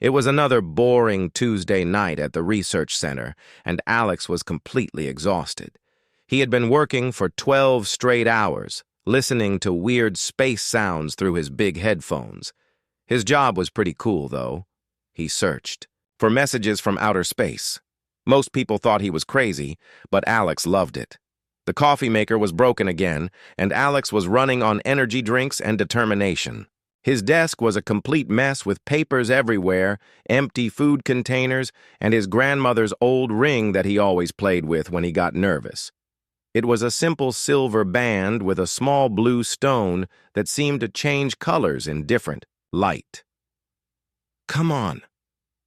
It was another boring Tuesday night at the research center, and Alex was completely exhausted. He had been working for 12 straight hours, listening to weird space sounds through his big headphones. His job was pretty cool, though. He searched for messages from outer space. Most people thought he was crazy, but Alex loved it. The coffee maker was broken again, and Alex was running on energy drinks and determination. His desk was a complete mess with papers everywhere, empty food containers, and his grandmother's old ring that he always played with when he got nervous. It was a simple silver band with a small blue stone that seemed to change colors in different light. "Come on,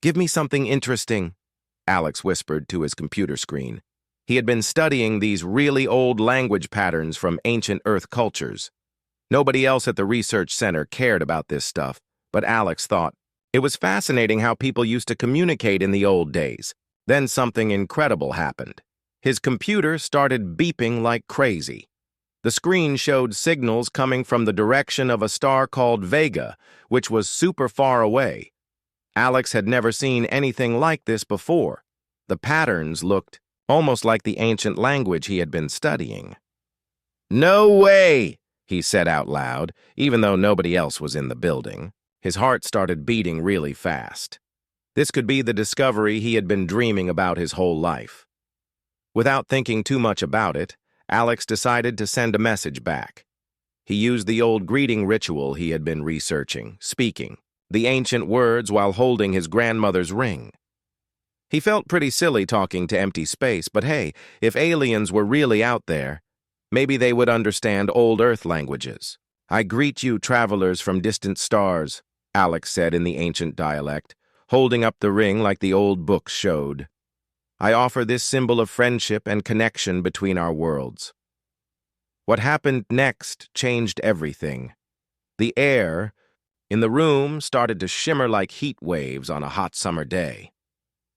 give me something interesting," Alex whispered to his computer screen. He had been studying these really old language patterns from ancient Earth cultures. Nobody else at the research center cared about this stuff, but Alex thought it was fascinating how people used to communicate in the old days. Then something incredible happened. His computer started beeping like crazy. The screen showed signals coming from the direction of a star called Vega, which was super far away. Alex had never seen anything like this before. The patterns looked almost like the ancient language he had been studying. "No way!" he said out loud, even though nobody else was in the building. His heart started beating really fast. This could be the discovery he had been dreaming about his whole life. Without thinking too much about it, Alex decided to send a message back. He used the old greeting ritual he had been researching, speaking the ancient words while holding his grandmother's ring. He felt pretty silly talking to empty space, but hey, if aliens were really out there, maybe they would understand old Earth languages. "I greet you, travelers from distant stars," Alex said in the ancient dialect, holding up the ring like the old books showed. "I offer this symbol of friendship and connection between our worlds." What happened next changed everything. The air in the room started to shimmer like heat waves on a hot summer day.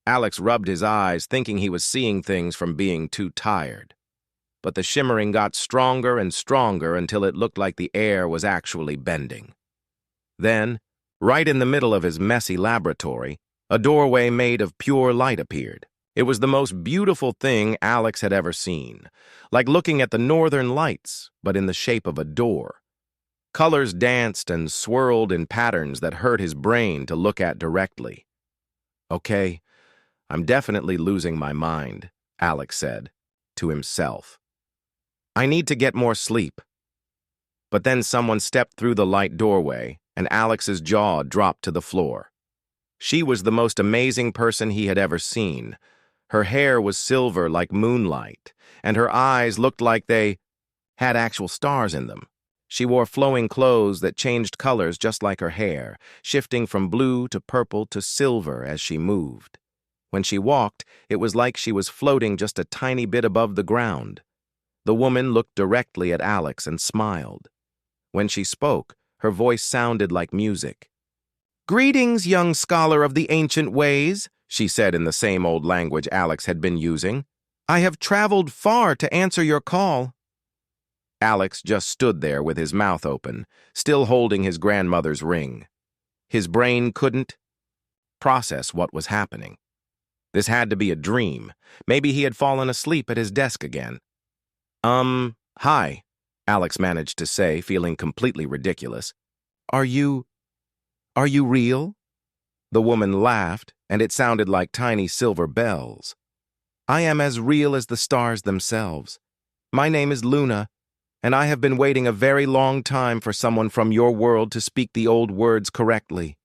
Alex rubbed his eyes, thinking he was seeing things from being too tired. But the shimmering got stronger and stronger until it looked like the air was actually bending. Then, right in the middle of his messy laboratory, a doorway made of pure light appeared. It was the most beautiful thing Alex had ever seen, like looking at the northern lights, but in the shape of a door. Colors danced and swirled in patterns that hurt his brain to look at directly. "Okay, I'm definitely losing my mind," Alex said to himself. "I need to get more sleep." But then someone stepped through the light doorway, and Alex's jaw dropped to the floor. She was the most amazing person he had ever seen. Her hair was silver like moonlight, and her eyes looked like they had actual stars in them. She wore flowing clothes that changed colors just like her hair, shifting from blue to purple to silver as she moved. When she walked, it was like she was floating just a tiny bit above the ground. The woman looked directly at Alex and smiled. When she spoke, her voice sounded like music. "Greetings, young scholar of the ancient ways," she said in the same old language Alex had been using. "I have traveled far to answer your call." Alex just stood there with his mouth open, still holding his grandmother's ring. His brain couldn't process what was happening. This had to be a dream. Maybe he had fallen asleep at his desk again. Hi," Alex managed to say, feeling completely ridiculous. Are you real?" The woman laughed, and it sounded like tiny silver bells. "I am as real as the stars themselves. My name is Luna, and I have been waiting a very long time for someone from your world to speak the old words correctly."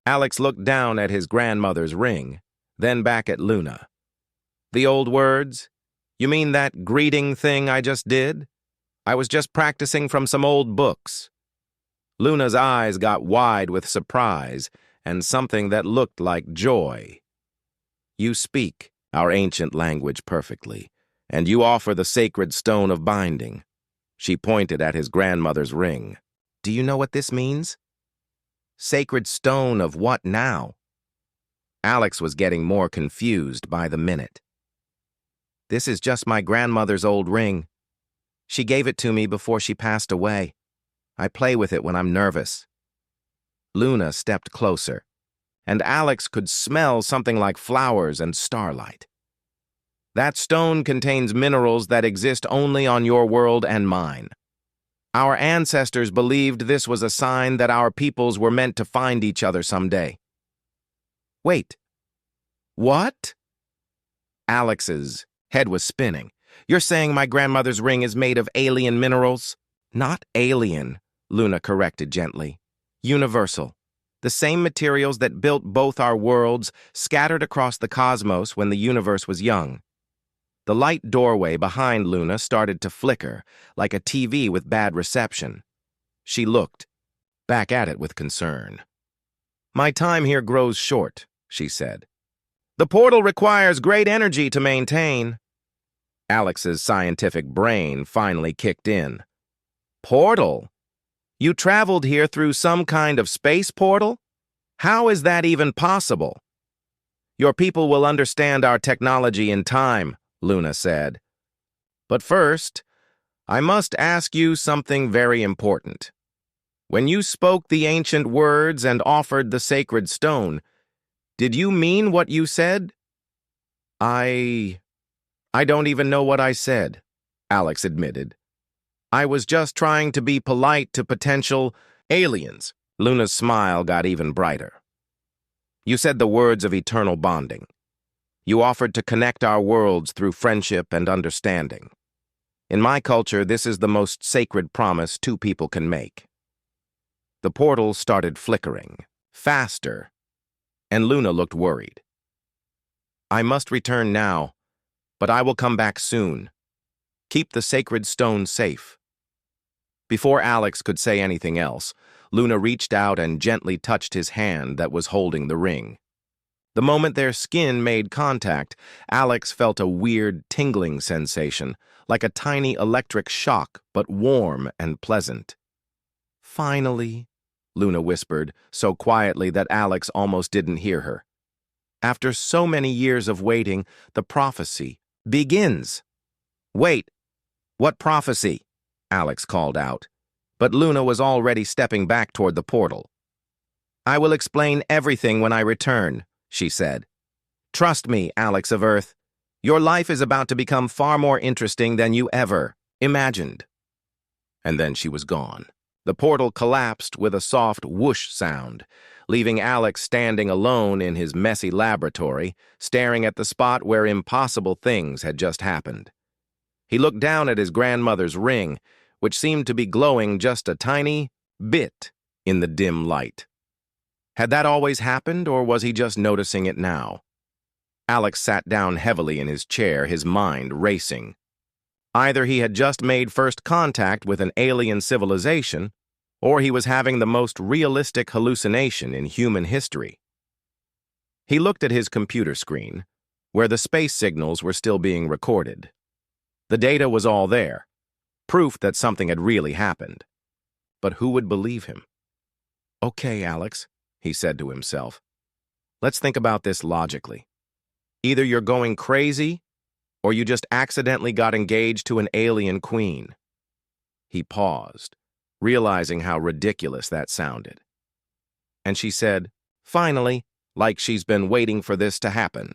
Alex looked down at his grandmother's ring, then back at Luna. "The old words? You mean that greeting thing I just did? I was just practicing from some old books." Luna's eyes got wide with surprise and something that looked like joy. "You speak our ancient language perfectly, and you offer the sacred stone of binding." She pointed at his grandmother's ring. "Do you know what this means?" "Sacred stone of what now?" Alex was getting more confused by the minute. "This is just my grandmother's old ring. She gave it to me before she passed away. I play with it when I'm nervous." Luna stepped closer. and Alex could smell something like flowers and starlight. That stone contains minerals that exist only on your world and mine. Our ancestors believed this was a sign that our peoples were meant to find each other someday. Wait. What? Alex's head was spinning. You're saying my grandmother's ring is made of alien minerals? Not alien, Luna corrected gently. Universal. The same materials that built both our worlds scattered across the cosmos when the universe was young. The light doorway behind Luna started to flicker, like a TV with bad reception. She looked back at it with concern. My time here grows short, she said. The portal requires great energy to maintain. Alex's scientific brain finally kicked in. Portal? You traveled here through some kind of space portal? How is that even possible? Your people will understand our technology in time, Luna said. But first, I must ask you something very important. When you spoke the ancient words and offered the sacred stone, did you mean what you said? I don't even know what I said, Alex admitted. I was just trying to be polite to potential aliens. Luna's smile got even brighter. You said the words of eternal bonding. You offered to connect our worlds through friendship and understanding. In my culture, this is the most sacred promise two people can make. The portal started flickering, faster, and Luna looked worried. I must return now, but I will come back soon. Keep the sacred stone safe. Before Alex could say anything else, Luna reached out and gently touched his hand that was holding the ring. The moment their skin made contact, Alex felt a weird tingling sensation, like a tiny electric shock, but warm and pleasant. Finally, Luna whispered, so quietly that Alex almost didn't hear her. After so many years of waiting, the prophecy begins. Wait, what prophecy? Alex called out. But Luna was already stepping back toward the portal. I will explain everything when I return, she said. Trust me, Alex of Earth. Your life is about to become far more interesting than you ever imagined. And then she was gone. The portal collapsed with a soft whoosh sound, leaving Alex standing alone in his messy laboratory, staring at the spot where impossible things had just happened. He looked down at his grandmother's ring, which seemed to be glowing just a tiny bit in the dim light. Had that always happened, or was he just noticing it now? Alex sat down heavily in his chair, his mind racing. Either he had just made first contact with an alien civilization, or he was having the most realistic hallucination in human history. He looked at his computer screen, where the space signals were still being recorded. The data was all there, proof that something had really happened. But who would believe him? Okay, Alex, he said to himself. Let's think about this logically. Either you're going crazy, or you just accidentally got engaged to an alien queen. He paused, realizing how ridiculous that sounded. And she said, finally, like she's been waiting for this to happen.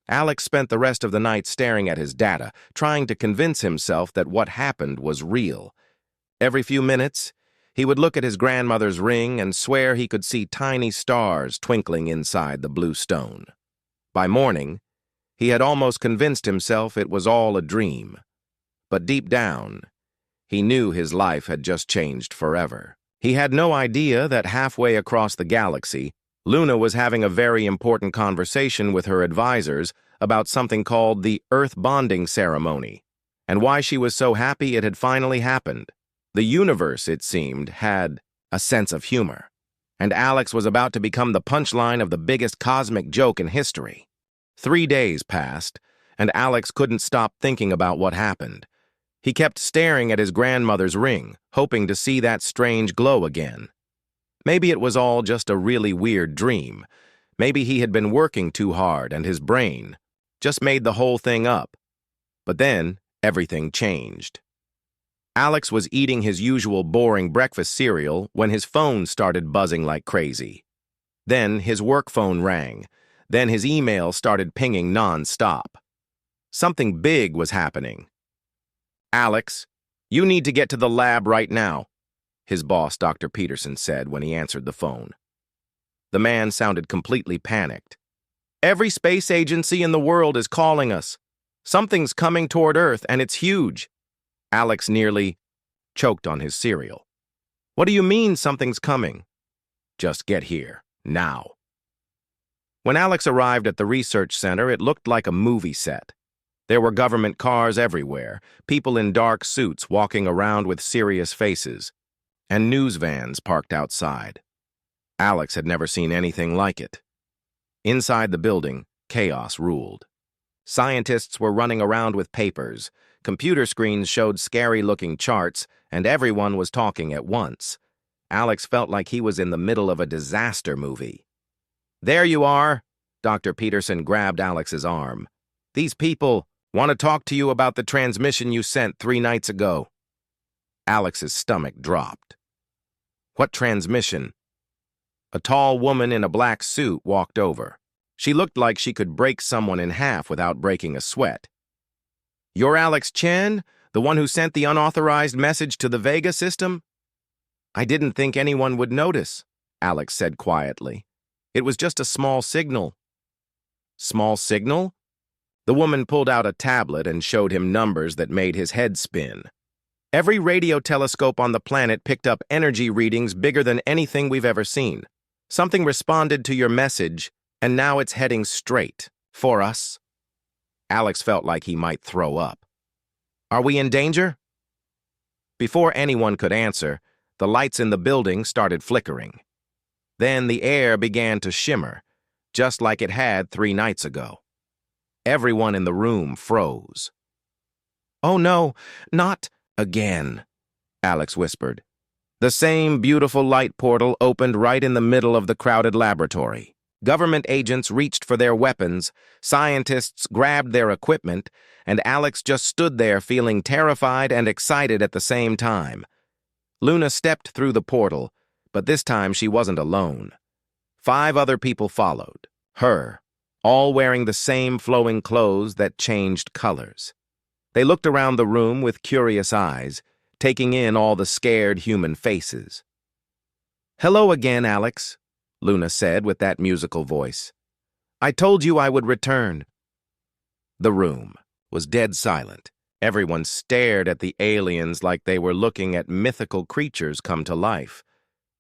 Alex spent the rest of the night staring at his data, trying to convince himself that what happened was real. Every few minutes, he would look at his grandmother's ring and swear he could see tiny stars twinkling inside the blue stone. By morning, he had almost convinced himself it was all a dream. But deep down, he knew his life had just changed forever. He had no idea that halfway across the galaxy, Luna was having a very important conversation with her advisors about something called the Earth Bonding Ceremony, and why she was so happy it had finally happened. The universe, it seemed, had a sense of humor, and Alex was about to become the punchline of the biggest cosmic joke in history. 3 days passed, and Alex couldn't stop thinking about what happened. He kept staring at his grandmother's ring, hoping to see that strange glow again. Maybe it was all just a really weird dream. Maybe he had been working too hard and his brain just made the whole thing up. But then, everything changed. Alex was eating his usual boring breakfast cereal when his phone started buzzing like crazy. Then his work phone rang. Then his email started pinging non-stop. Something big was happening. "Alex, you need to get to the lab right now," his boss, Dr. Peterson, said when he answered the phone. The man sounded completely panicked. "Every space agency in the world is calling us. Something's coming toward Earth, and it's huge." Alex nearly choked on his cereal. "What do you mean something's coming?" "Just get here, now." When Alex arrived at the research center, it looked like a movie set. There were government cars everywhere, people in dark suits walking around with serious faces, and news vans parked outside. Alex had never seen anything like it. Inside the building, chaos ruled. Scientists were running around with papers, computer screens showed scary-looking charts, and everyone was talking at once. Alex felt like he was in the middle of a disaster movie. "There you are," Dr. Peterson grabbed Alex's arm. "These people want to talk to you about the transmission you sent 3 nights ago." Alex's stomach dropped. "What transmission?" A tall woman in a black suit walked over. She looked like she could break someone in half without breaking a sweat. "You're Alex Chen, the one who sent the unauthorized message to the Vega system?" "I didn't think anyone would notice," Alex said quietly. "It was just a small signal." "Small signal?" The woman pulled out a tablet and showed him numbers that made his head spin. "Every radio telescope on the planet picked up energy readings bigger than anything we've ever seen. Something responded to your message, and now it's heading straight for us." Alex felt like he might throw up. "Are we in danger?" Before anyone could answer, the lights in the building started flickering. Then the air began to shimmer, just like it had 3 nights ago. Everyone in the room froze. "Oh no, not again," Alex whispered. The same beautiful light portal opened right in the middle of the crowded laboratory. Government agents reached for their weapons, scientists grabbed their equipment, and Alex just stood there feeling terrified and excited at the same time. Luna stepped through the portal, but this time she wasn't alone. 5 other people followed, her, all wearing the same flowing clothes that changed colors. They looked around the room with curious eyes, taking in all the scared human faces. "Hello again, Alex," Luna said with that musical voice. "I told you I would return." The room was dead silent. Everyone stared at the aliens like they were looking at mythical creatures come to life,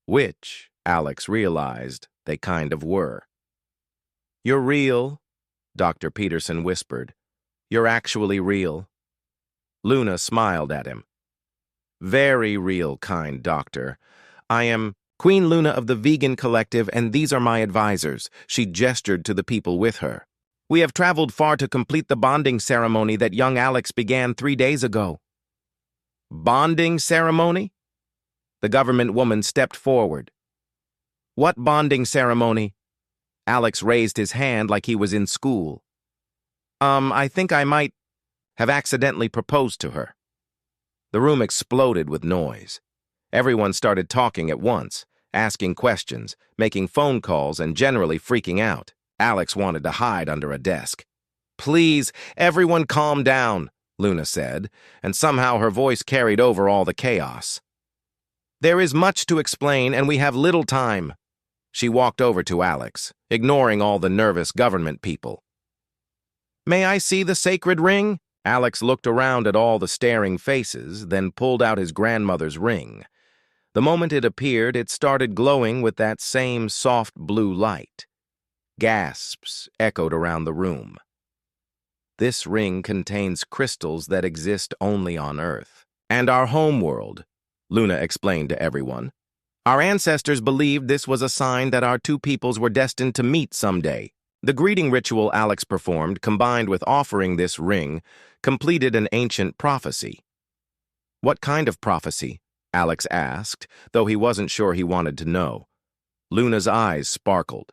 which, Alex realized, they kind of were. "You're real," Dr. Peterson whispered. "You're actually real." Luna smiled at him. "Very real, kind doctor. I am Queen Luna of the Vegan Collective, and these are my advisors." She gestured to the people with her. "We have traveled far to complete the bonding ceremony that young Alex began 3 days ago." "Bonding ceremony?" The government woman stepped forward. "What bonding ceremony?" Alex raised his hand like he was in school. I think I might have accidentally proposed to her." The room exploded with noise. Everyone started talking at once, asking questions, making phone calls, and generally freaking out. Alex wanted to hide under a desk. "Please, everyone calm down," Luna said, and somehow her voice carried over all the chaos. "There is much to explain, and we have little time." She walked over to Alex, ignoring all the nervous government people. "May I see the sacred ring?" Alex looked around at all the staring faces, then pulled out his grandmother's ring. The moment it appeared, it started glowing with that same soft blue light. Gasps echoed around the room. "This ring contains crystals that exist only on Earth and our home world," Luna explained to everyone. "Our ancestors believed this was a sign that our 2 peoples were destined to meet someday." The greeting ritual Alex performed, combined with offering this ring, completed an ancient prophecy. "What kind of prophecy?" Alex asked, though he wasn't sure he wanted to know. Luna's eyes sparkled.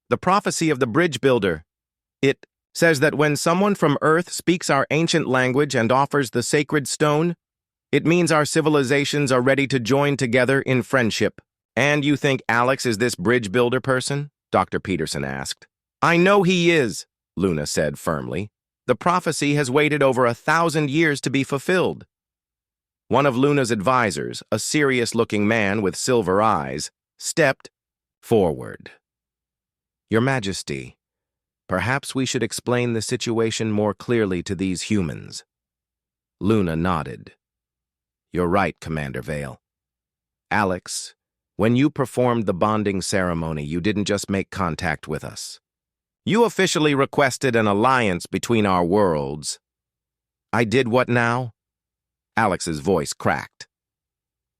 "The prophecy of the bridge builder. It says that when someone from Earth speaks our ancient language and offers the sacred stone, it means our civilizations are ready to join together in friendship." "And you think Alex is this bridge builder person?" Dr. Peterson asked. I know he is, Luna said firmly. The prophecy has waited over 1,000 years to be fulfilled. One of Luna's advisors, a serious-looking man with silver eyes, stepped forward. Your Majesty, perhaps we should explain the situation more clearly to these humans. Luna nodded. You're right, Commander Vale. Alex, when you performed the bonding ceremony, you didn't just make contact with us. You officially requested an alliance between our worlds. I did what now? Alex's voice cracked.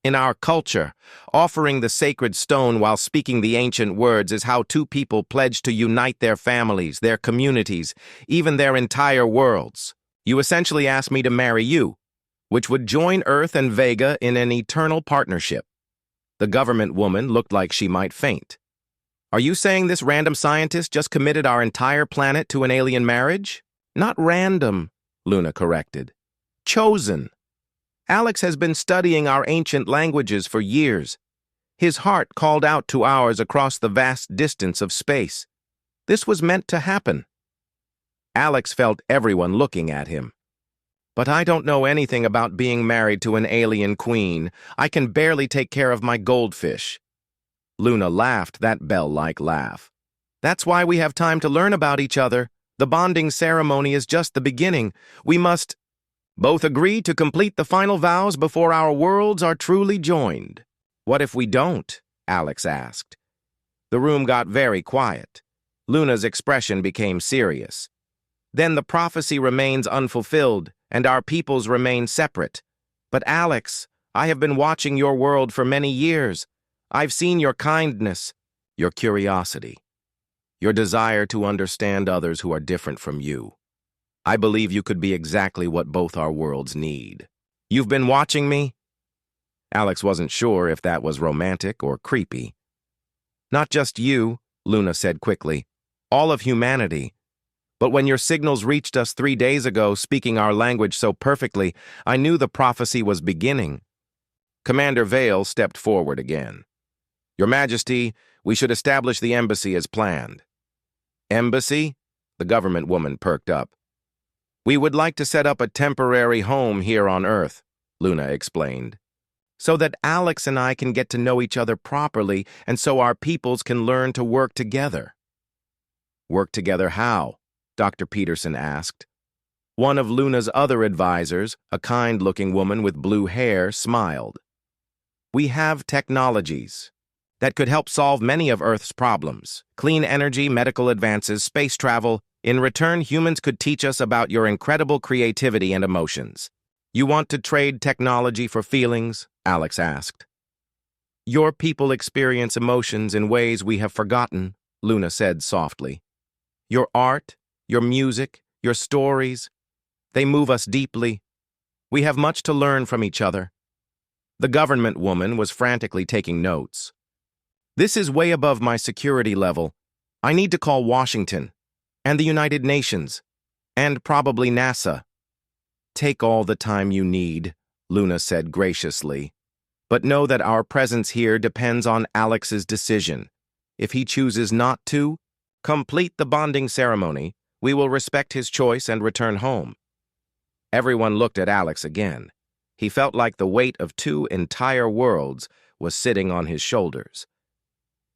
In our culture, offering the sacred stone while speaking the ancient words is how two people pledge to unite their families, their communities, even their entire worlds. You essentially asked me to marry you, which would join Earth and Vega in an eternal partnership. The government woman looked like she might faint. Are you saying this random scientist just committed our entire planet to an alien marriage? Not random, Luna corrected. Chosen. Alex has been studying our ancient languages for years. His heart called out to ours across the vast distance of space. This was meant to happen. Alex felt everyone looking at him. But I don't know anything about being married to an alien queen. I can barely take care of my goldfish. Luna laughed that bell-like laugh. That's why we have time to learn about each other. The bonding ceremony is just the beginning. We must both agree to complete the final vows before our worlds are truly joined. What if we don't? Alex asked. The room got very quiet. Luna's expression became serious. Then the prophecy remains unfulfilled, and our peoples remain separate. But Alex, I have been watching your world for many years. I've seen your kindness, your curiosity, your desire to understand others who are different from you. I believe you could be exactly what both our worlds need. You've been watching me? Alex wasn't sure if that was romantic or creepy. Not just you, Luna said quickly. All of humanity. But when your signals reached us 3 days ago, speaking our language so perfectly, I knew the prophecy was beginning. Commander Vale stepped forward again. Your Majesty, we should establish the embassy as planned. Embassy? The government woman perked up. We would like to set up a temporary home here on Earth, Luna explained, so that Alex and I can get to know each other properly and so our peoples can learn to work together. Work together how? Dr. Peterson asked. One of Luna's other advisors, a kind-looking woman with blue hair, smiled. We have technologies that could help solve many of Earth's problems. Clean energy, medical advances, space travel. In return, humans could teach us about your incredible creativity and emotions. You want to trade technology for feelings? Alex asked. Your people experience emotions in ways we have forgotten, Luna said softly. Your art, your music, your stories, they move us deeply. We have much to learn from each other. The government woman was frantically taking notes. This is way above my security level. I need to call Washington, and the United Nations, and probably NASA. Take all the time you need, Luna said graciously. But know that our presence here depends on Alex's decision. If he chooses not to complete the bonding ceremony, we will respect his choice and return home. Everyone looked at Alex again. He felt like the weight of 2 entire worlds was sitting on his shoulders.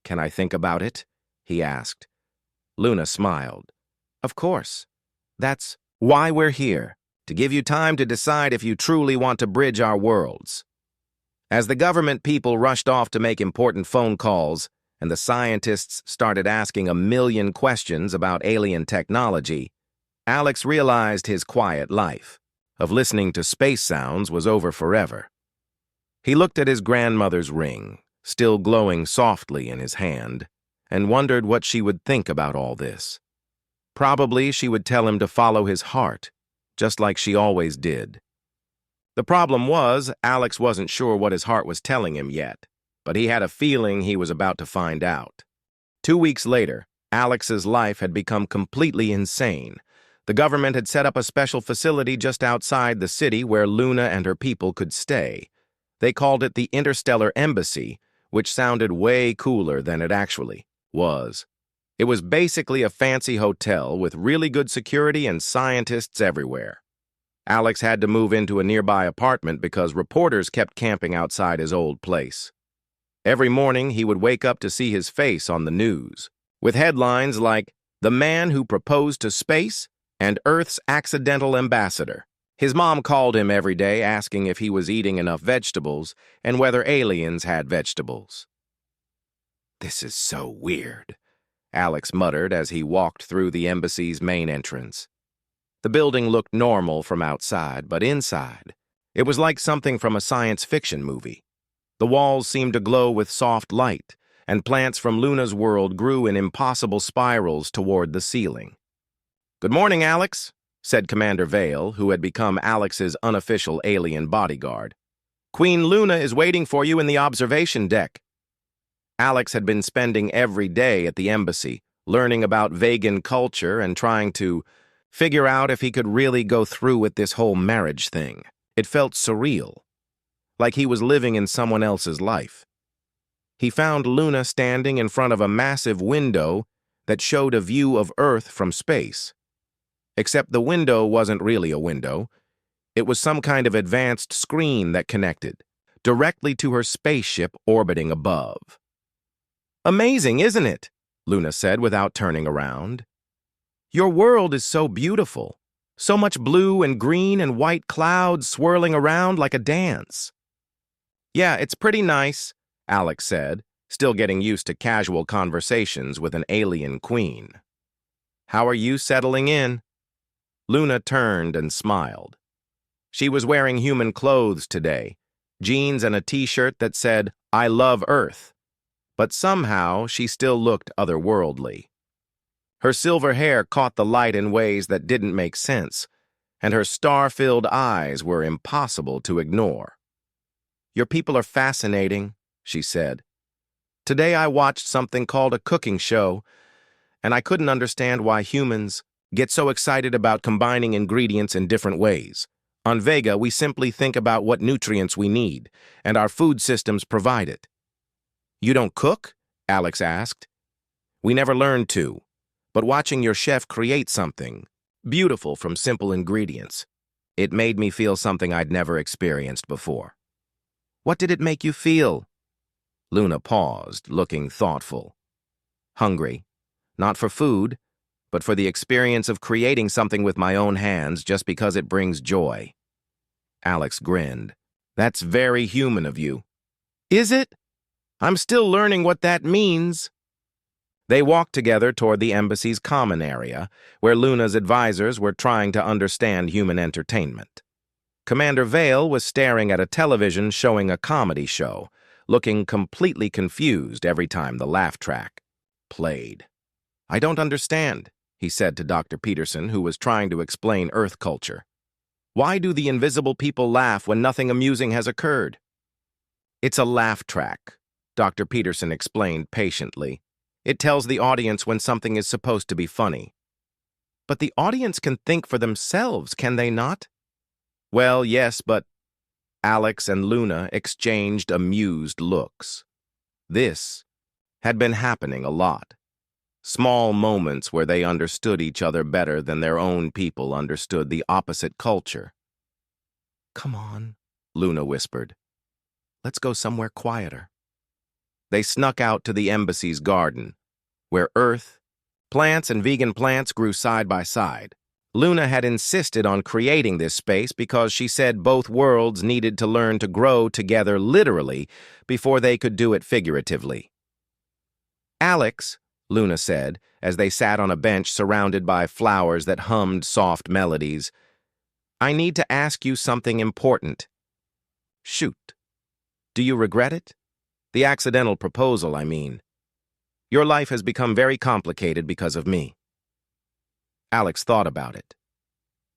Can I think about it? He asked. Luna smiled. Of course. That's why we're here, to give you time to decide if you truly want to bridge our worlds. As the government people rushed off to make important phone calls, and the scientists started asking 1,000,000 questions about alien technology, Alex realized his quiet life of listening to space sounds was over forever. He looked at his grandmother's ring, still glowing softly in his hand, and wondered what she would think about all this. Probably she would tell him to follow his heart, just like she always did. The problem was, Alex wasn't sure what his heart was telling him yet, but he had a feeling he was about to find out. 2 weeks later, Alex's life had become completely insane. The government had set up a special facility just outside the city where Luna and her people could stay. They called it the Interstellar Embassy, which sounded way cooler than it actually was. It was basically a fancy hotel with really good security and scientists everywhere. Alex had to move into a nearby apartment because reporters kept camping outside his old place. Every morning, he would wake up to see his face on the news, with headlines like, "The Man Who Proposed to Space" and "Earth's Accidental Ambassador." His mom called him every day asking if he was eating enough vegetables and whether aliens had vegetables. "This is so weird," Alex muttered as he walked through the embassy's main entrance. The building looked normal from outside, but inside, it was like something from a science fiction movie. The walls seemed to glow with soft light, and plants from Luna's world grew in impossible spirals toward the ceiling. "Good morning, Alex," said Commander Vale, who had become Alex's unofficial alien bodyguard. "Queen Luna is waiting for you in the observation deck." Alex had been spending every day at the embassy, learning about vegan culture and trying to figure out if he could really go through with this whole marriage thing. It felt surreal, like he was living in someone else's life. He found Luna standing in front of a massive window that showed a view of Earth from space. Except the window wasn't really a window. It was some kind of advanced screen that connected directly to her spaceship orbiting above. "Amazing, isn't it?" Luna said without turning around. "Your world is so beautiful. So much blue and green and white clouds swirling around like a dance." "Yeah, it's pretty nice," Alex said, still getting used to casual conversations with an alien queen. "How are you settling in?" Luna turned and smiled. She was wearing human clothes today, jeans and a t-shirt that said, "I love Earth." But somehow she still looked otherworldly. Her silver hair caught the light in ways that didn't make sense, and her star-filled eyes were impossible to ignore. "Your people are fascinating," she said. "Today I watched something called a cooking show, and I couldn't understand why humans get so excited about combining ingredients in different ways. On Vega, we simply think about what nutrients we need, and our food systems provide it." "You don't cook?" Alex asked. "We never learned to, but watching your chef create something beautiful from simple ingredients, it made me feel something I'd never experienced before." "What did it make you feel?" Luna paused, looking thoughtful. "Hungry. Not for food, but for the experience of creating something with my own hands just because it brings joy." Alex grinned. "That's very human of you." "Is it? I'm still learning what that means." They walked together toward the embassy's common area, where Luna's advisors were trying to understand human entertainment. Commander Vale was staring at a television showing a comedy show, looking completely confused every time the laugh track played. "I don't understand," he said to Dr. Peterson, who was trying to explain Earth culture. "Why do the invisible people laugh when nothing amusing has occurred?" "It's a laugh track," Dr. Peterson explained patiently. "It tells the audience when something is supposed to be funny." "But the audience can think for themselves, can they not?" "Well, yes, but—" Alex and Luna exchanged amused looks. This had been happening a lot. Small moments where they understood each other better than their own people understood the opposite culture. "Come on," Luna whispered. "Let's go somewhere quieter." They snuck out to the embassy's garden, where earth, plants, and vegan plants grew side by side. Luna had insisted on creating this space because she said both worlds needed to learn to grow together literally before they could do it figuratively. "Alex," Luna said, as they sat on a bench surrounded by flowers that hummed soft melodies, "I need to ask you something important." "Shoot. Do you regret it? The accidental proposal, I mean. Your life has become very complicated because of me." Alex thought about it.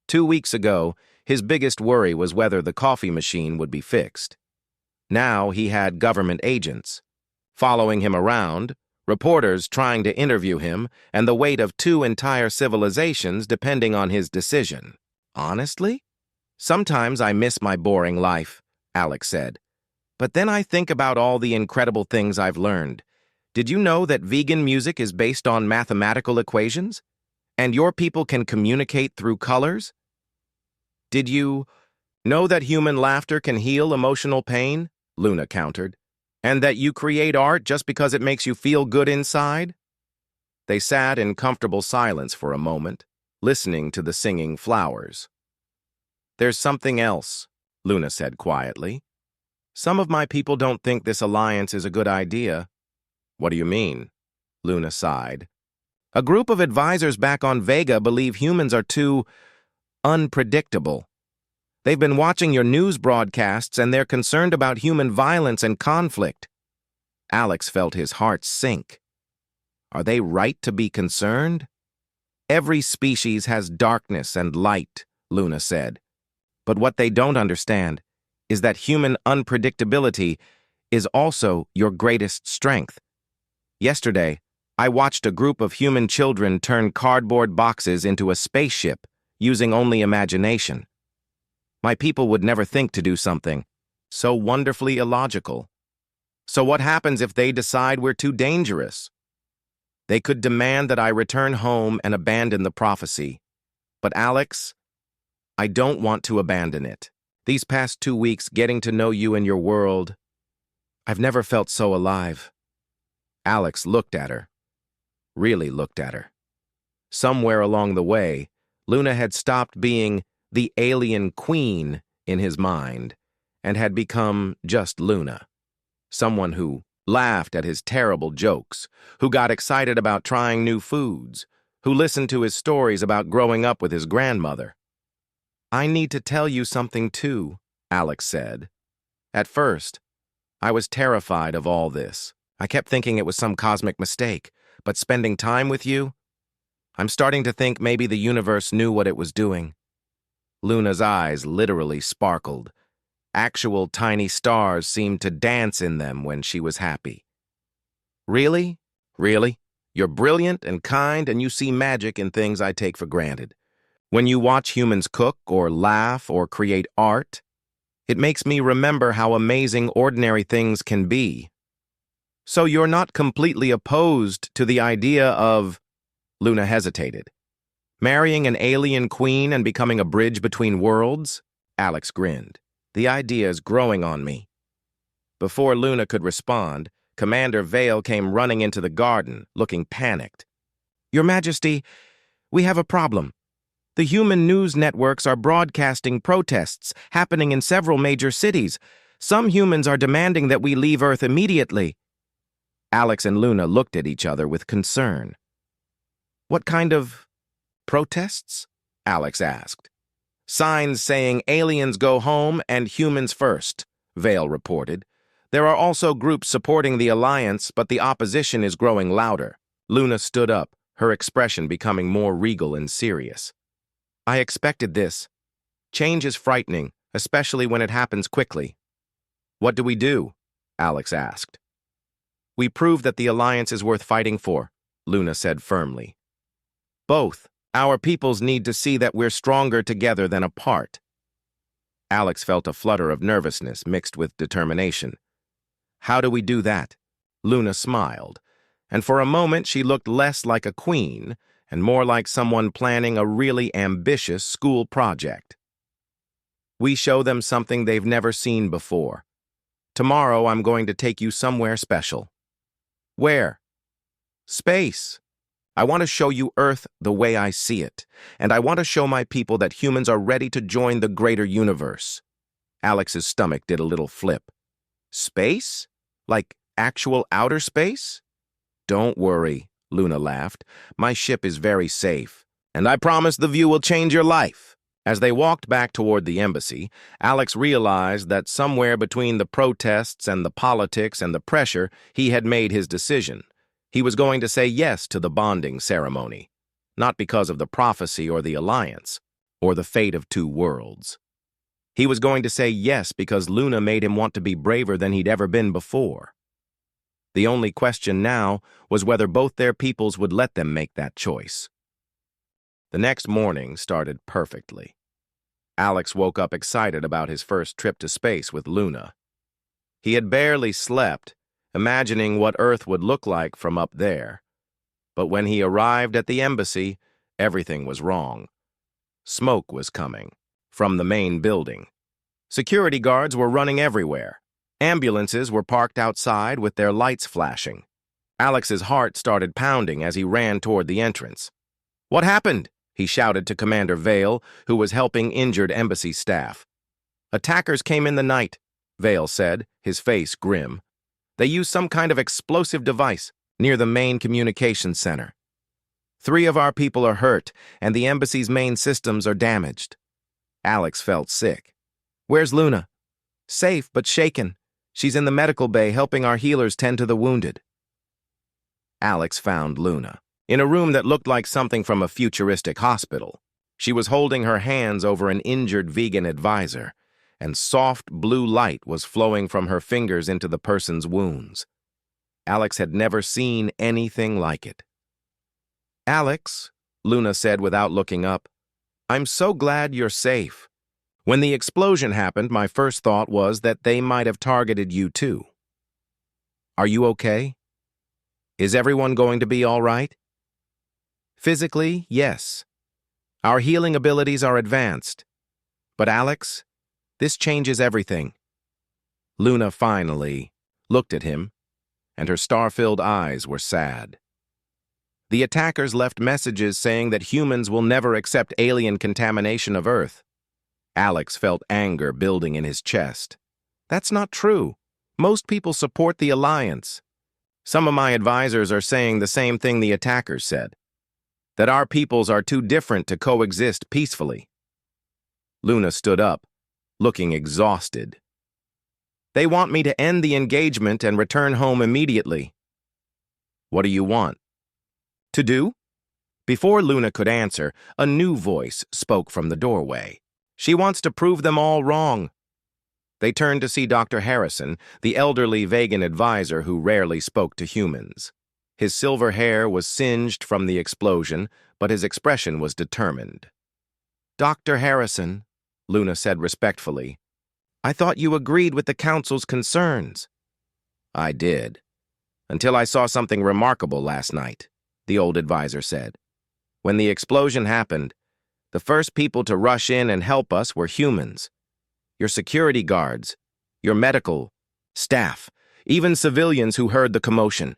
2 weeks ago, his biggest worry was whether the coffee machine would be fixed. Now he had government agents following him around, reporters trying to interview him, and the weight of 2 entire civilizations depending on his decision. "Honestly, sometimes I miss my boring life," Alex said. "But then I think about all the incredible things I've learned. Did you know that vegan music is based on mathematical equations? And your people can communicate through colors? Did you know that human laughter can heal emotional pain? Luna countered. And that you create art just because it makes you feel good inside? They sat in comfortable silence for a moment, listening to the singing flowers. There's something else, Luna said quietly. Some of my people don't think this alliance is a good idea. What do you mean? Luna sighed. A group of advisors back on Vega believe humans are too unpredictable. They've been watching your news broadcasts and they're concerned about human violence and conflict. Alex felt his heart sink. Are they right to be concerned? Every species has darkness and light, Luna said. But what they don't understand is that human unpredictability is also your greatest strength. Yesterday, I watched a group of human children turn cardboard boxes into a spaceship using only imagination. My people would never think to do something so wonderfully illogical. So what happens if they decide we're too dangerous? They could demand that I return home and abandon the prophecy. But Alex, I don't want to abandon it. These past 2 weeks getting to know you and your world, I've never felt so alive. Alex looked at her. Really looked at her. Somewhere along the way, Luna had stopped being the alien queen in his mind and had become just Luna. Someone who laughed at his terrible jokes, who got excited about trying new foods, who listened to his stories about growing up with his grandmother. I need to tell you something too, Alex said. At first, I was terrified of all this. I kept thinking it was some cosmic mistake, but spending time with you, I'm starting to think maybe the universe knew what it was doing. Luna's eyes literally sparkled. Actual tiny stars seemed to dance in them when she was happy. Really? Really? You're brilliant and kind and you see magic in things I take for granted. When you watch humans cook or laugh or create art, it makes me remember how amazing ordinary things can be. So you're not completely opposed to the idea of... Luna hesitated. Marrying an alien queen and becoming a bridge between worlds? Alex grinned. The idea is growing on me. Before Luna could respond, Commander Vale came running into the garden, looking panicked. Your Majesty, we have a problem. The human news networks are broadcasting protests happening in several major cities. Some humans are demanding that we leave Earth immediately. Alex and Luna looked at each other with concern. What kind of protests? Alex asked. Signs saying aliens go home and humans first, Vale reported. There are also groups supporting the alliance, but the opposition is growing louder. Luna stood up, her expression becoming more regal and serious. I expected this. Change is frightening, especially when it happens quickly. What do we do? Alex asked. We prove that the alliance is worth fighting for, Luna said firmly. Both. Our peoples need to see that we're stronger together than apart. Alex felt a flutter of nervousness mixed with determination. How do we do that? Luna smiled, and for a moment she looked less like a queen and more like someone planning a really ambitious school project. We show them something they've never seen before. Tomorrow I'm going to take you somewhere special. Where? Space. I want to show you Earth the way I see it, and I want to show my people that humans are ready to join the greater universe. Alex's stomach did a little flip. Space? Like actual outer space? Don't worry, Luna laughed. My ship is very safe, and I promise the view will change your life. As they walked back toward the embassy, Alex realized that somewhere between the protests and the politics and the pressure, he had made his decision. He was going to say yes to the bonding ceremony, not because of the prophecy or the alliance, or the fate of two worlds. He was going to say yes because Luna made him want to be braver than he'd ever been before. The only question now was whether both their peoples would let them make that choice. The next morning started perfectly. Alex woke up excited about his first trip to space with Luna. He had barely slept, imagining what Earth would look like from up there. But when he arrived at the embassy, everything was wrong. Smoke was coming from the main building. Security guards were running everywhere. Ambulances were parked outside with their lights flashing. Alex's heart started pounding as he ran toward the entrance. "What happened?" he shouted to Commander Vale, who was helping injured embassy staff. "Attackers came in the night," Vale said, his face grim. "They used some kind of explosive device near the main communications center. 3 of our people are hurt, and the embassy's main systems are damaged." Alex felt sick. "Where's Luna?" "Safe, but shaken. She's in the medical bay helping our healers tend to the wounded." Alex found Luna in a room that looked like something from a futuristic hospital. She was holding her hands over an injured vegan advisor, and soft blue light was flowing from her fingers into the person's wounds. Alex had never seen anything like it. "Alex," Luna said without looking up, "I'm so glad you're safe. When the explosion happened, my first thought was that they might have targeted you too. Are you okay? Is everyone going to be all right?" "Physically, yes. Our healing abilities are advanced. But Alex, this changes everything." Luna finally looked at him, and her star-filled eyes were sad. "The attackers left messages saying that humans will never accept alien contamination of Earth." Alex felt anger building in his chest. "That's not true. Most people support the Alliance. Some of my advisors are saying the same thing the attackers said, that our peoples are too different to coexist peacefully." Luna stood up, looking exhausted. "They want me to end the engagement and return home immediately." "What do you want?" "To do?" Before Luna could answer, a new voice spoke from the doorway. "She wants to prove them all wrong." They turned to see Dr. Harrison, the elderly vegan advisor who rarely spoke to humans. His silver hair was singed from the explosion, but his expression was determined. "Dr. Harrison," Luna said respectfully, "I thought you agreed with the Council's concerns." "I did, until I saw something remarkable last night," the old advisor said. "When the explosion happened, the first people to rush in and help us were humans. Your security guards, your medical staff, even civilians who heard the commotion.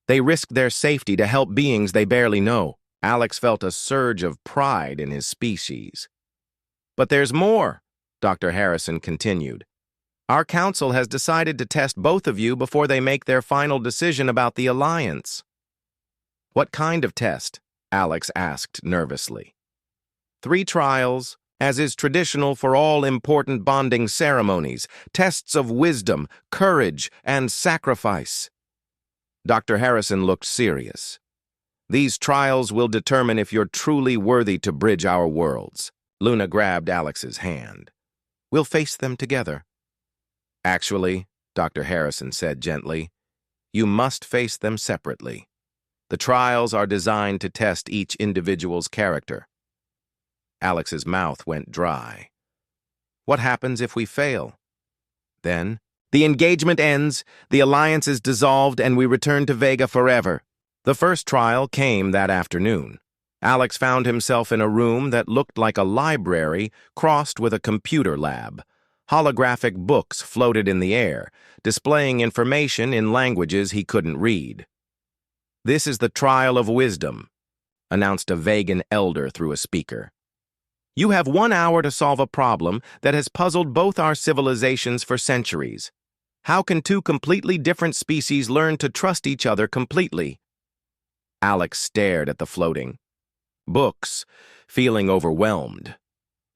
They risked their safety to help beings they barely know." Alex felt a surge of pride in his species. "But there's more," Dr. Harrison continued. "Our council has decided to test both of you before they make their final decision about the Alliance." "What kind of test?" Alex asked nervously. 3 trials, as is traditional for all important bonding ceremonies, tests of wisdom, courage, and sacrifice." Dr. Harrison looked serious. "These trials will determine if you're truly worthy to bridge our worlds." Luna grabbed Alex's hand. "We'll face them together." "Actually," Dr. Harrison said gently, "you must face them separately. The trials are designed to test each individual's character." Alex's mouth went dry. "What happens if we fail?" "Then, the engagement ends, the Alliance is dissolved, and we return to Vega forever." The first trial came that afternoon. Alex found himself in a room that looked like a library crossed with a computer lab. Holographic books floated in the air, displaying information in languages he couldn't read. "This is the trial of wisdom," announced a vegan elder through a speaker. "You have 1 hour to solve a problem that has puzzled both our civilizations for centuries. How can 2 completely different species learn to trust each other completely?" Alex stared at the floating books, feeling overwhelmed.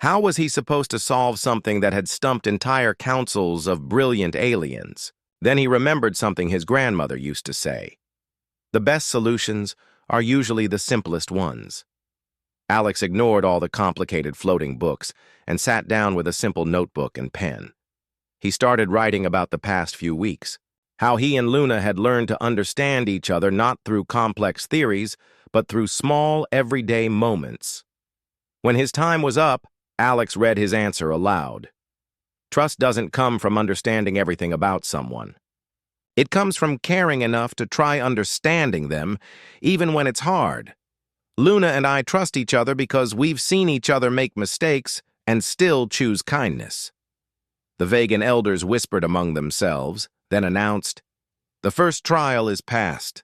How was he supposed to solve something that had stumped entire councils of brilliant aliens? Then he remembered something his grandmother used to say. The best solutions are usually the simplest ones. Alex ignored all the complicated floating books and sat down with a simple notebook and pen. He started writing about the past few weeks, how he and Luna had learned to understand each other not through complex theories, but through small, everyday moments. When his time was up, Alex read his answer aloud. "Trust doesn't come from understanding everything about someone. It comes from caring enough to try understanding them, even when it's hard. Luna and I trust each other because we've seen each other make mistakes and still choose kindness. The Vegan elders whispered among themselves, then announced, "The first trial is passed."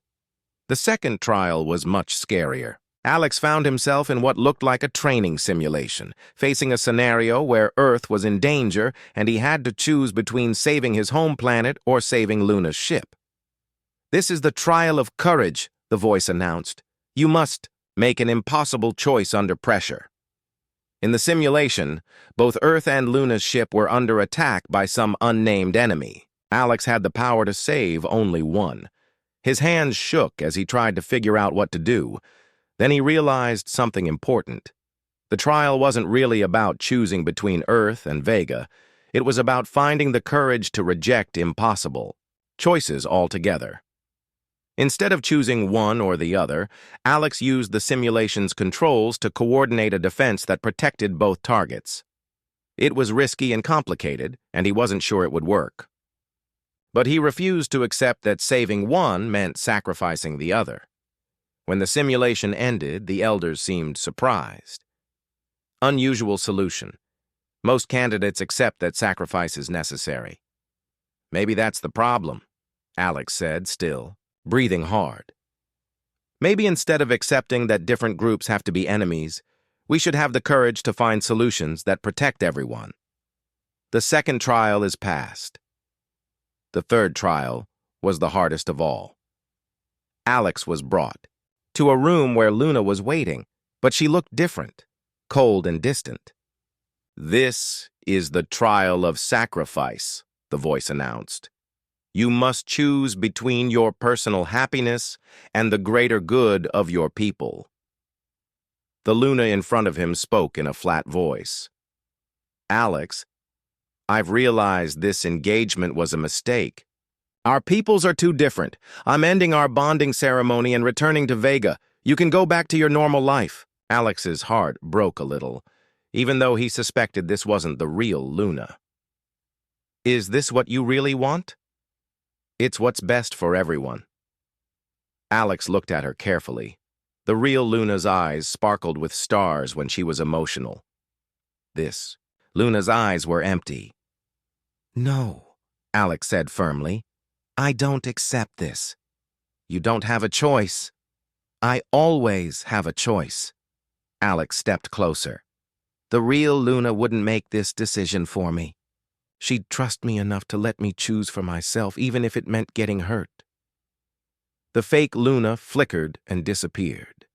The second trial was much scarier. Alex found himself in what looked like a training simulation, facing a scenario where Earth was in danger and he had to choose between saving his home planet or saving Luna's ship. "This is the trial of courage," the voice announced. "You must make an impossible choice under pressure." In the simulation, both Earth and Luna's ship were under attack by some unnamed enemy. Alex had the power to save only one. His hands shook as he tried to figure out what to do. Then he realized something important. The trial wasn't really about choosing between Earth and Vega. It was about finding the courage to reject impossible choices altogether. Instead of choosing one or the other, Alex used the simulation's controls to coordinate a defense that protected both targets. It was risky and complicated, and he wasn't sure it would work. But he refused to accept that saving one meant sacrificing the other. When the simulation ended, the elders seemed surprised. Unusual solution. Most candidates accept that sacrifice is necessary. "Maybe that's the problem," Alex said, still, breathing hard. "Maybe instead of accepting that different groups have to be enemies, we should have the courage to find solutions that protect everyone." The second trial is passed. The third trial was the hardest of all. Alex was brought to a room where Luna was waiting, but she looked different, cold and distant. "This is the trial of sacrifice," the voice announced. "You must choose between your personal happiness and the greater good of your people." The Luna in front of him spoke in a flat voice. "Alex, I've realized this engagement was a mistake. Our peoples are too different. I'm ending our bonding ceremony and returning to Vega. You can go back to your normal life." Alex's heart broke a little, even though he suspected this wasn't the real Luna. "Is this what you really want?" "It's what's best for everyone." Alex looked at her carefully. The real Luna's eyes sparkled with stars when she was emotional. Luna's eyes were empty. "No," Alex said firmly. "I don't accept this." "You don't have a choice." "I always have a choice." Alex stepped closer. "The real Luna wouldn't make this decision for me. She'd trust me enough to let me choose for myself, even if it meant getting hurt." The fake Luna flickered and disappeared.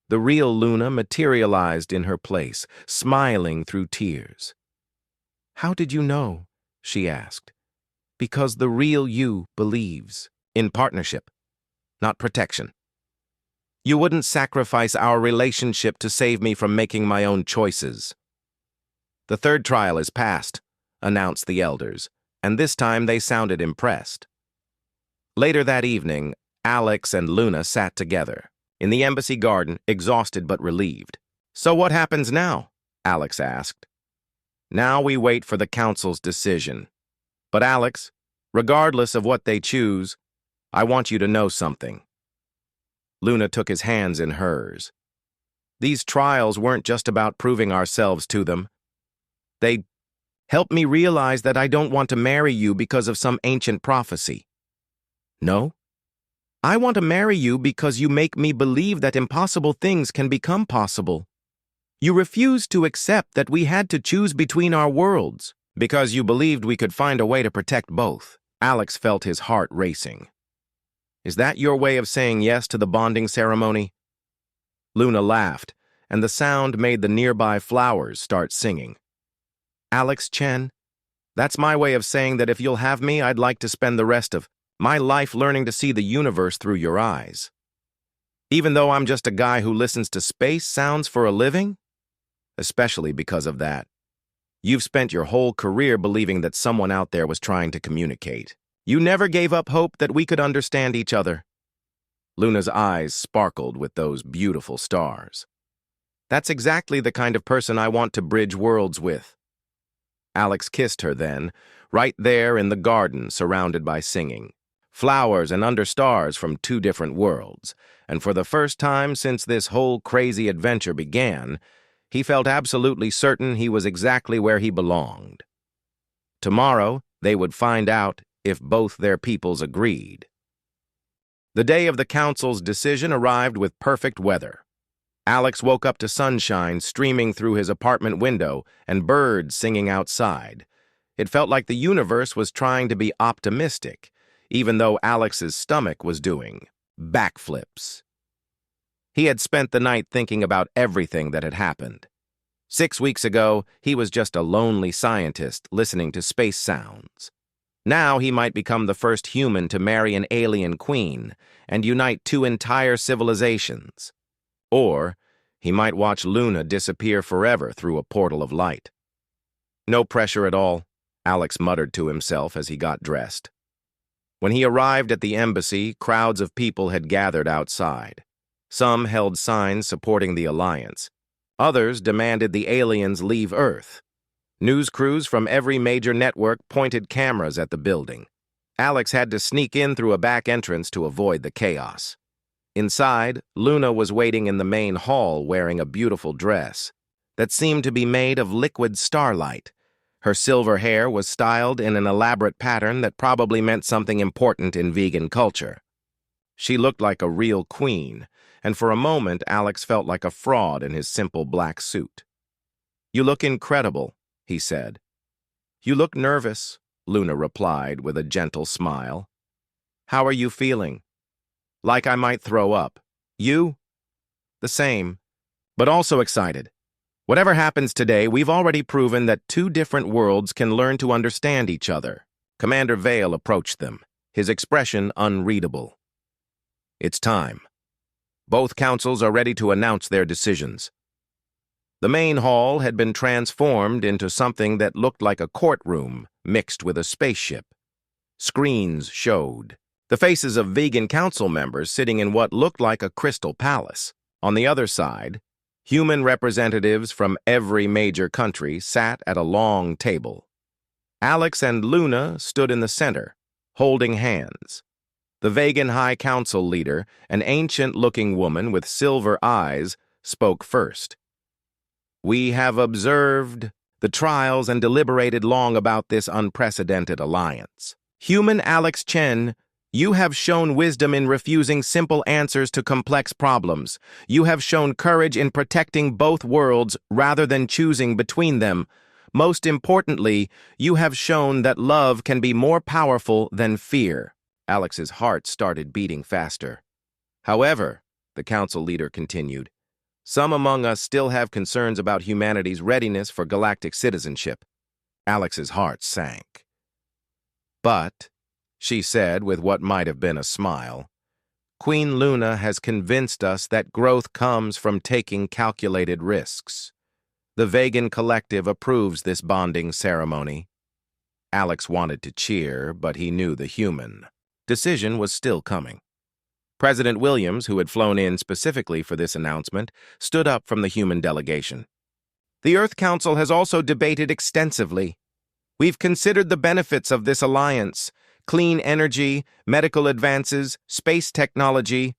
The real Luna materialized in her place, smiling through tears. "How did you know?" she asked. "Because the real you believes in partnership, not protection. You wouldn't sacrifice our relationship to save me from making my own choices." "The third trial is passed," announced the elders, and this time they sounded impressed. Later that evening, Alex and Luna sat together in the embassy garden, exhausted but relieved. "So what happens now?" Alex asked. "Now we wait for the council's decision. But Alex, regardless of what they choose, I want you to know something." Luna took his hands in hers. "These trials weren't just about proving ourselves to them. They helped me realize that I don't want to marry you because of some ancient prophecy. No, I want to marry you because you make me believe that impossible things can become possible. You refused to accept that we had to choose between our worlds because you believed we could find a way to protect both." Alex felt his heart racing. "Is that your way of saying yes to the bonding ceremony?" Luna laughed, and the sound made the nearby flowers start singing. "Alex Chen, that's my way of saying that if you'll have me, I'd like to spend the rest of my life learning to see the universe through your eyes. Even though I'm just a guy who listens to space sounds for a living? Especially because of that. You've spent your whole career believing that someone out there was trying to communicate. You never gave up hope that we could understand each other." Luna's eyes sparkled with those beautiful stars. "That's exactly the kind of person I want to bridge worlds with." Alex kissed her then, right there in the garden surrounded by singing. flowers and understars from two different worlds, and for the first time since this whole crazy adventure began, he felt absolutely certain he was exactly where he belonged. Tomorrow, they would find out if both their peoples agreed. The day of the council's decision arrived with perfect weather. Alex woke up to sunshine streaming through his apartment window and birds singing outside. It felt like the universe was trying to be optimistic, even though Alex's stomach was doing backflips. He had spent the night thinking about everything that had happened. 6 weeks ago, he was just a lonely scientist listening to space sounds. Now he might become the first human to marry an alien queen and unite two entire civilizations. Or he might watch Luna disappear forever through a portal of light. No pressure at all, Alex muttered to himself as he got dressed. When he arrived at the embassy, crowds of people had gathered outside. Some held signs supporting the alliance. Others demanded the aliens leave Earth. News crews from every major network pointed cameras at the building. Alex had to sneak in through a back entrance to avoid the chaos. Inside, Luna was waiting in the main hall wearing a beautiful dress that seemed to be made of liquid starlight. Her silver hair was styled in an elaborate pattern that probably meant something important in vegan culture. She looked like a real queen, and for a moment Alex felt like a fraud in his simple black suit. "You look incredible," he said. "You look nervous," Luna replied with a gentle smile. "How are you feeling?" "Like I might throw up." "You?" "The same, but also excited. Whatever happens today, we've already proven that two different worlds can learn to understand each other." Commander Vale approached them, his expression unreadable. "It's time. Both councils are ready to announce their decisions." The main hall had been transformed into something that looked like a courtroom mixed with a spaceship. Screens showed the faces of vegan council members sitting in what looked like a crystal palace. On the other side, human representatives from every major country sat at a long table. Alex and Luna stood in the center, holding hands. The vegan High Council leader, an ancient-looking woman with silver eyes, spoke first. "We have observed the trials and deliberated long about this unprecedented alliance. Human Alex Chen, you have shown wisdom in refusing simple answers to complex problems. You have shown courage in protecting both worlds rather than choosing between them. Most importantly, you have shown that love can be more powerful than fear." Alex's heart started beating faster. "However," the council leader continued, "some among us still have concerns about humanity's readiness for galactic citizenship." Alex's heart sank. "But," she said with what might have been a smile, "Queen Luna has convinced us that growth comes from taking calculated risks. The vegan collective approves this bonding ceremony." Alex wanted to cheer, but he knew the human decision was still coming. President Williams, who had flown in specifically for this announcement, stood up from the human delegation. "The Earth Council has also debated extensively. We've considered the benefits of this alliance: clean energy, medical advances, space technology.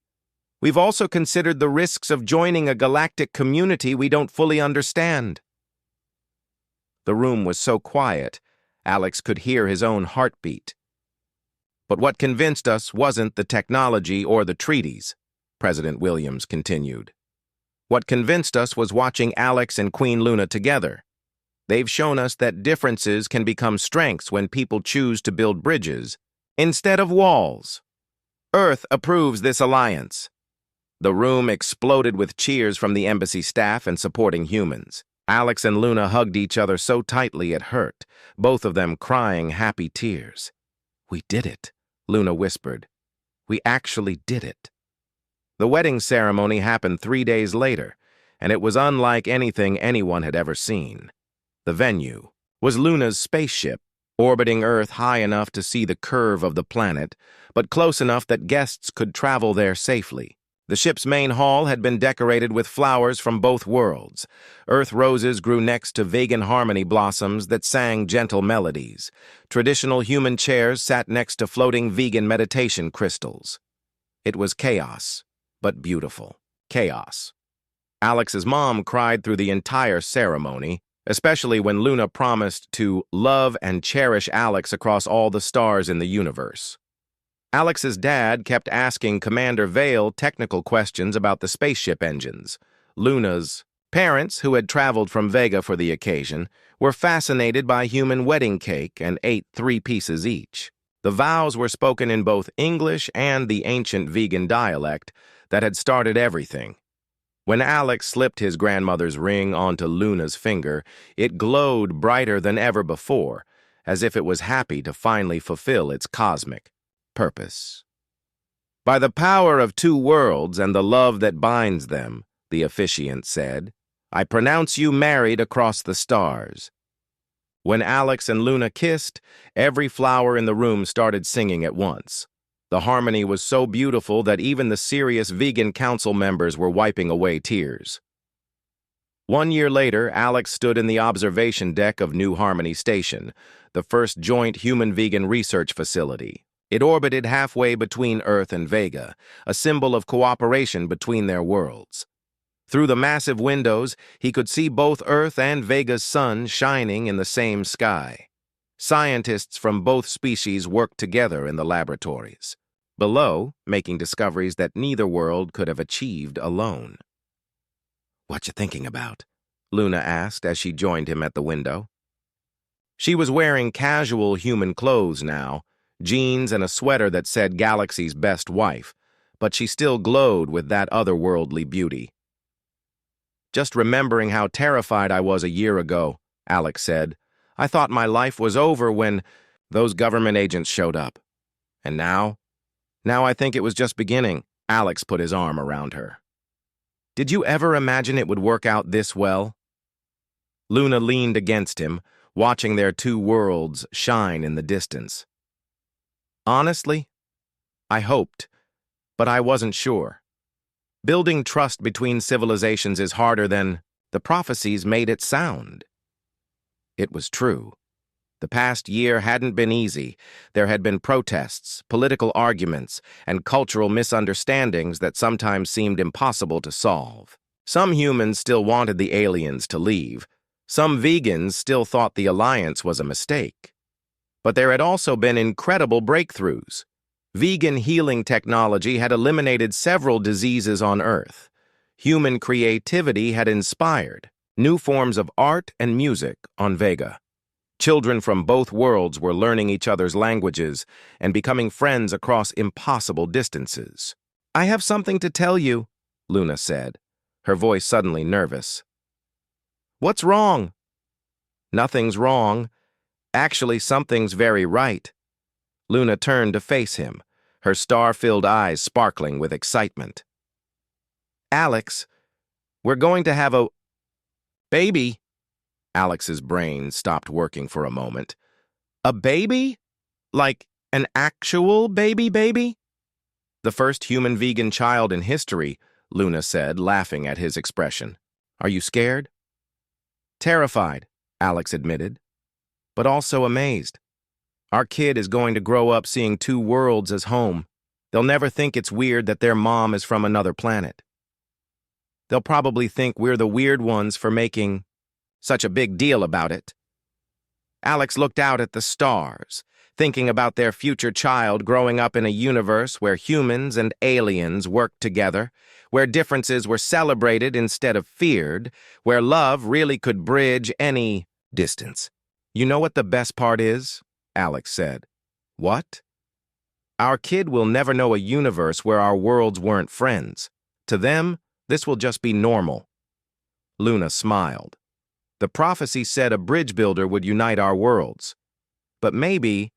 We've also considered the risks of joining a galactic community we don't fully understand." The room was so quiet, Alex could hear his own heartbeat. "But what convinced us wasn't the technology or the treaties," President Williams continued. "What convinced us was watching Alex and Queen Luna together. They've shown us that differences can become strengths when people choose to build bridges instead of walls. Earth approves this alliance." The room exploded with cheers from the embassy staff and supporting humans. Alex and Luna hugged each other so tightly it hurt, both of them crying happy tears. "We did it," Luna whispered. "We actually did it." The wedding ceremony happened 3 days later, and it was unlike anything anyone had ever seen. The venue was Luna's spaceship, orbiting Earth high enough to see the curve of the planet, but close enough that guests could travel there safely. The ship's main hall had been decorated with flowers from both worlds. Earth roses grew next to vegan harmony blossoms that sang gentle melodies. Traditional human chairs sat next to floating vegan meditation crystals. It was chaos, but beautiful. Chaos. Alex's mom cried through the entire ceremony, especially when Luna promised to love and cherish Alex across all the stars in the universe. Alex's dad kept asking Commander Vale technical questions about the spaceship engines. Luna's parents, who had traveled from Vega for the occasion, were fascinated by human wedding cake and ate 3 pieces each. The vows were spoken in both English and the ancient vegan dialect that had started everything. When Alex slipped his grandmother's ring onto Luna's finger, it glowed brighter than ever before, as if it was happy to finally fulfill its cosmic purpose. "By the power of 2 worlds and the love that binds them," the officiant said, "I pronounce you married across the stars." When Alex and Luna kissed, every flower in the room started singing at once. The harmony was so beautiful that even the serious vegan council members were wiping away tears. 1 year later, Alex stood in the observation deck of New Harmony Station, the first joint human-vegan research facility. It orbited halfway between Earth and Vega, a symbol of cooperation between their worlds. Through the massive windows, he could see both Earth and Vega's sun shining in the same sky. Scientists from both species worked together in the laboratories, below, making discoveries that neither world could have achieved alone. "What you thinking about?" Luna asked as she joined him at the window. She was wearing casual human clothes now, jeans and a sweater that said Galaxy's Best Wife, but she still glowed with that otherworldly beauty. "Just remembering how terrified I was a year ago," Alex said. "I thought my life was over when those government agents showed up. And now I think it was just beginning." Alex put his arm around her. "Did you ever imagine it would work out this well?" Luna leaned against him, watching their 2 worlds shine in the distance. "Honestly, I hoped, but I wasn't sure. Building trust between civilizations is harder than the prophecies made it sound." It was true. The past year hadn't been easy. There had been protests, political arguments, and cultural misunderstandings that sometimes seemed impossible to solve. Some humans still wanted the aliens to leave. Some vegans still thought the alliance was a mistake. But there had also been incredible breakthroughs. Vegan healing technology had eliminated several diseases on Earth. Human creativity had inspired new forms of art and music on Vega. Children from both worlds were learning each other's languages and becoming friends across impossible distances. "I have something to tell you," Luna said, her voice suddenly nervous. "What's wrong?" "Nothing's wrong. Actually, something's very right." Luna turned to face him, her star-filled eyes sparkling with excitement. "Alex, we're going to have a baby." Alex's brain stopped working for a moment. "A baby? Like an actual baby? "The first human vegan child in history," Luna said, laughing at his expression. "Are you scared?" "Terrified," Alex admitted, "but also amazed. Our kid is going to grow up seeing 2 worlds as home. They'll never think it's weird that their mom is from another planet. They'll probably think we're the weird ones for making such a big deal about it." Alex looked out at the stars, thinking about their future child growing up in a universe where humans and aliens worked together, where differences were celebrated instead of feared, where love really could bridge any distance. "You know what the best part is?" Alex said. "What?" "Our kid will never know a universe where our worlds weren't friends. To them, this will just be normal." Luna smiled. "The prophecy said a bridge builder would unite our worlds. But maybe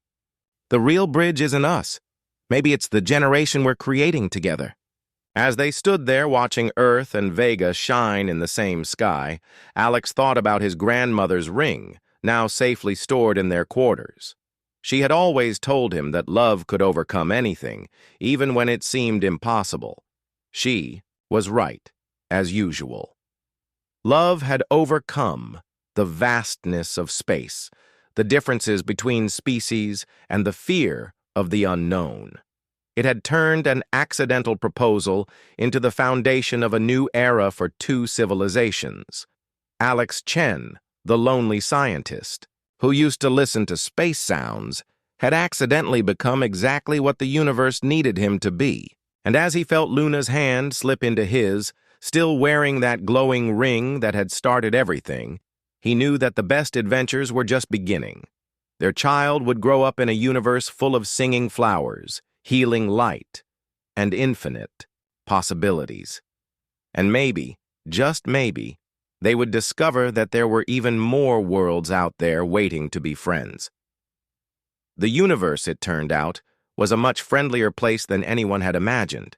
the real bridge isn't us. Maybe it's the generation we're creating together." As they stood there watching Earth and Vega shine in the same sky, Alex thought about his grandmother's ring, now safely stored in their quarters. She had always told him that love could overcome anything, even when it seemed impossible. She was right, as usual. Love had overcome the vastness of space, the differences between species, and the fear of the unknown. It had turned an accidental proposal into the foundation of a new era for two civilizations. Alex Chen, the lonely scientist, who used to listen to space sounds, had accidentally become exactly what the universe needed him to be. And as he felt Luna's hand slip into his, still wearing that glowing ring that had started everything, he knew that the best adventures were just beginning. Their child would grow up in a universe full of singing flowers, healing light, and infinite possibilities. And maybe, just maybe, they would discover that there were even more worlds out there waiting to be friends. The universe, it turned out, was a much friendlier place than anyone had imagined.